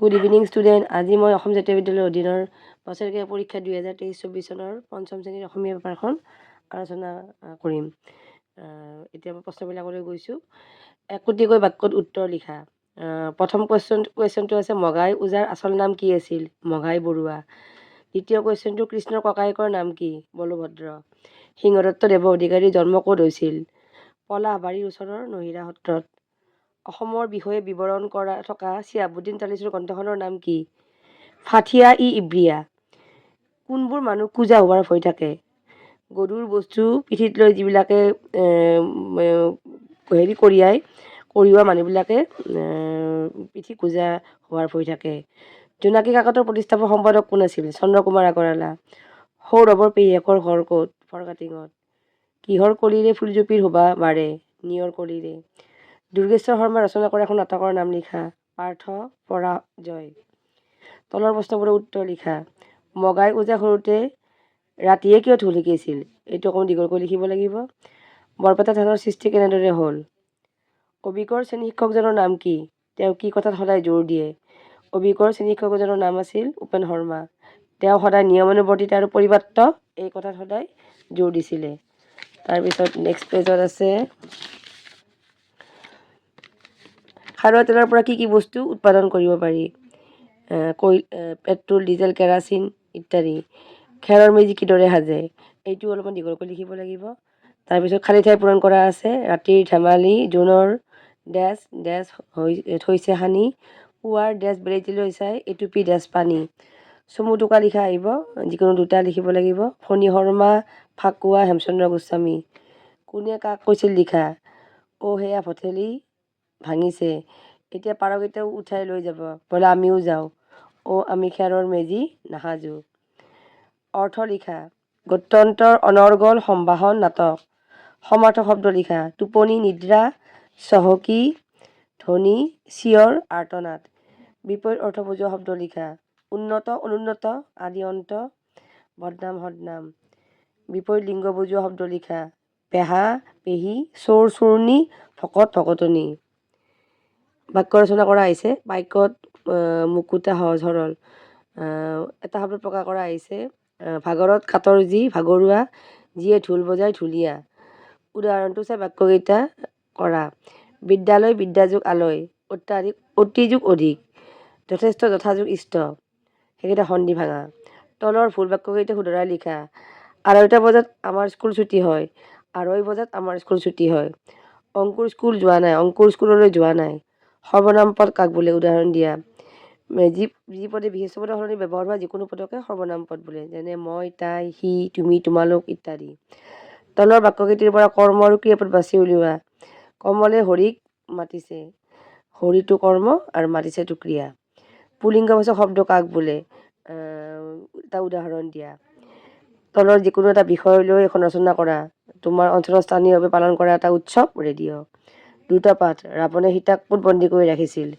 Good evening student. আজি মই অসম জাতীয় বিদ্যালয়ৰ অধীনৰ বছৰেকীয়া পৰীক্ষা 2023-24 চনৰ পঞ্চম শ্ৰেণীৰ অসমীয়া পেপাৰখন আলোচনা কৰিম। এতিয়া মই প্ৰশ্নবিলাকলৈ গৈছোঁ। একোটিকৈ বাক্যত উত্তৰ লিখা। প্ৰথম কুৱেশ্যনটো আছে, মগাই ওজাৰ আচল নাম কি আছিল? মগাই বৰুৱা। দ্বিতীয় কুৱেশ্যনটো, কৃষ্ণৰ ককায়েকৰ নাম কি? বলভদ্ৰ। সিংহদত্ত দেৱ অধিকাৰীৰ জন্ম ক'ত হৈছিল? পলাশবাৰীৰ ওচৰৰ নহিৰা সত্ৰত। অসমৰ বিষয়ে বিৱৰণ কৰা থকা চিহাবুদ্দিন তালিচুৰ গ্ৰন্থখনৰ নাম কি? ফাথিয়া-ই-ইব্ৰিয়া। কোনবোৰ মানুহ কুজা হোৱাৰ ভয় থাকে? গধুৰ বস্তু পিঠিত লৈ যিবিলাকে কঢ়িওৱা মানুহবিলাকে পিঠি কুজা হোৱাৰ ভয় থাকে। জোনাকী কাকতৰ প্ৰতিষ্ঠাপক সম্পাদক কোন আছিল? চন্দ্ৰকুমাৰ আগৰৱালা। সৌৰভৰ পেহীয়েকৰ ঘৰ ক'ত? ফৰকাটিঙত। কিহৰ কলিৰে ফুলজুপিৰ শোভা বাঢ়ে? নিয়ৰ কলিৰে। দুৰ্গেশ্বৰ শৰ্মাই ৰচনা কৰা এখন নাটকৰ নাম লিখা। পাৰ্থ পৰাজয়। তলৰ প্ৰশ্নবোৰৰ উত্তৰ লিখা। মগাই ওজাই সৰুতে ৰাতিয়ে কিয় ঢোল শিকিছিল? এইটো অকণমান দীঘলকৈ লিখিব লাগিব। বৰপেটা থানৰ সৃষ্টি কেনেদৰে হ'ল? অবিকৰ শ্ৰেণী শিক্ষকজনৰ নাম কি? তেওঁ কি কথাত সদায় জোৰ দিয়ে? অবিকৰ শ্ৰেণী শিক্ষকজনৰ নাম আছিল উপেন শৰ্মা। তেওঁ সদায় নিয়মানুৱৰ্তিতা আৰু পৰিপাত্ৰ এই কথাত সদায় জোৰ দিছিলে। তাৰপিছত নেক্সট পেজত আছে, খাৰুৱা তেলৰ পৰা কি কি বস্তু উৎপাদন কৰিব পাৰি? পেট্ৰল, ডিজেল, কেৰাচিন ইত্যাদি। খেৰৰ মেজি কিদৰে সাজে? এইটো অলপমান দীঘলকৈ লিখিব লাগিব। তাৰপিছত খালী ঠাই পূৰণ কৰা আছে। ৰাতিৰ ধেমালি জোনৰ ডেছ ডেছ থৈছে সানি, পুৱাৰ ডেছ বেলিটিলৈ চাই, এটুপি ডেছ পানী। চমু টোকা লিখা আহিব, যিকোনো দুটা লিখিব লাগিব। ফণী শৰ্মা, ফাকুৱা, হেমচন্দ্ৰ গোস্বামী। কোনে কাক কৈছিল লিখা? সেয়া ভঠেলি ভাঙিছে, এতিয়া পাৰকেইটাও উঠাই লৈ যাব, বোলে আমিও যাওঁ। আমি খেৰৰ মেজি নাসাজো। অৰ্থ লিখা। গত্যন্তৰ, অনৰ্গল, সম্ভাষণ, নাটক। সমাৰ্থক শব্দ লিখা। টোপনি, নিদ্ৰা, চহকী, ধ্বনি, চিঞৰ, আৰ্তনাদ। বিপৰীত অৰ্থ বুজোৱা শব্দ লিখা। উন্নত, অনুন্নত, আদি অন্ত, বদনাম, সদনাম। বিপৰীত লিংগ বুজোৱা শব্দ লিখা। পেহা, পেহী, চোৰ, চোৰনী, ভকত, ভকতনী। বাক্য ৰচনা কৰা আহিছে। বাক্যত মুকুতা সহজ সৰল। এটা শব্দ প্ৰকাশ কৰা আহিছে। ভাগৰত কাতৰ যি, ভাগৰুৱা, যিয়ে ঢোল বজাই ঢুলীয়া। উদাহৰণটো চাই বাক্যকেইটা কৰা। বিদ্যালয়, বিদ্যাযোগ আলয়, অত্যাধিক, অতিযোগ অধিক, যথেষ্ট, যথাযোগ ইষ্ট। সেইকেইটা সন্ধি ভাঙা। তলৰ ভুল বাক্যকেইটা শুধৰাই লিখা। 2:30 বজাত আমাৰ স্কুল ছুটী হয়। 2:30 বজাত আমাৰ স্কুল ছুটী হয়। অংকুৰ স্কুল যোৱা নাই, অংকুৰ স্কুললৈ যোৱা নাই। সৰ্বনাম পদ কাক বোলে? উদাহৰণ দিয়া। যি পদে বিশেষ্য পদৰ সলনি ব্যৱহাৰ হোৱা যিকোনো পদকে সৰ্বনাম পদ বোলে, যেনে মই, তাই, সি, তুমি, তোমালোক ইত্যাদি। তলৰ বাক্যকেইটিৰ পৰা কৰ্ম আৰু ক্ৰিয়াপদ বাছি উলিওৱা। কমলে হৰিক মাতিছে, হৰিটো কৰ্ম আৰু মাতিছেটো ক্ৰিয়া। পুলিংগবাচক শব্দ কাক বোলে? এটা উদাহৰণ দিয়া। তলৰ যিকোনো এটা বিষয় লৈ এখন ৰচনা কৰা। তোমাৰ অঞ্চলত স্থানীয়ভাৱে পালন কৰা এটা উৎসৱ ৰেডিঅ'। দুটা পাঠ। ৰাৱণে সীতাক ক'ত বন্দী কৰি ৰাখিছিল?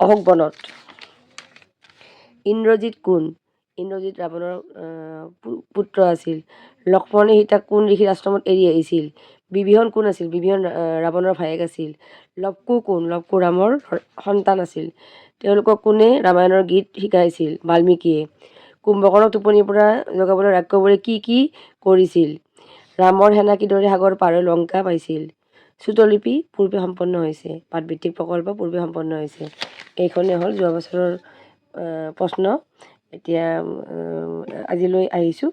অশোক বনত। ইন্দ্ৰজিৎ কোন? ইন্দ্ৰজিৎ ৰাৱণৰ পুত্ৰ আছিল। লক্ষ্মণে সীতাক কোন ঋষিৰ আশ্ৰমত এৰি আহিছিল? বিভীষণ কোন আছিল? বিভীষণ ৰাৱণৰ ভায়েক আছিল। লৱকু কোন? লৱকু ৰামৰ সন্তান আছিল। তেওঁলোকক কোনে ৰামায়ণৰ গীত শিকাইছিল? বাল্মীকিয়ে। কুম্ভকৰ্ণক টোপনিৰ পৰা জগাবলৈ ৰাক্ষসবোৰে কি কি কৰিছিল? ৰামৰ সেনা কিদৰে সাগৰ পাৰ হৈ লংকা পাইছিল? শ্ৰুতলিপি পূৰ্বে সম্পন্ন হৈছে। পাঠভিত্তিক প্ৰকল্প পূৰ্বে সম্পন্ন হৈছে। এইখনেই হ'ল যোৱা বছৰৰ প্ৰশ্ন। এতিয়া আজিলৈ আহিছোঁ।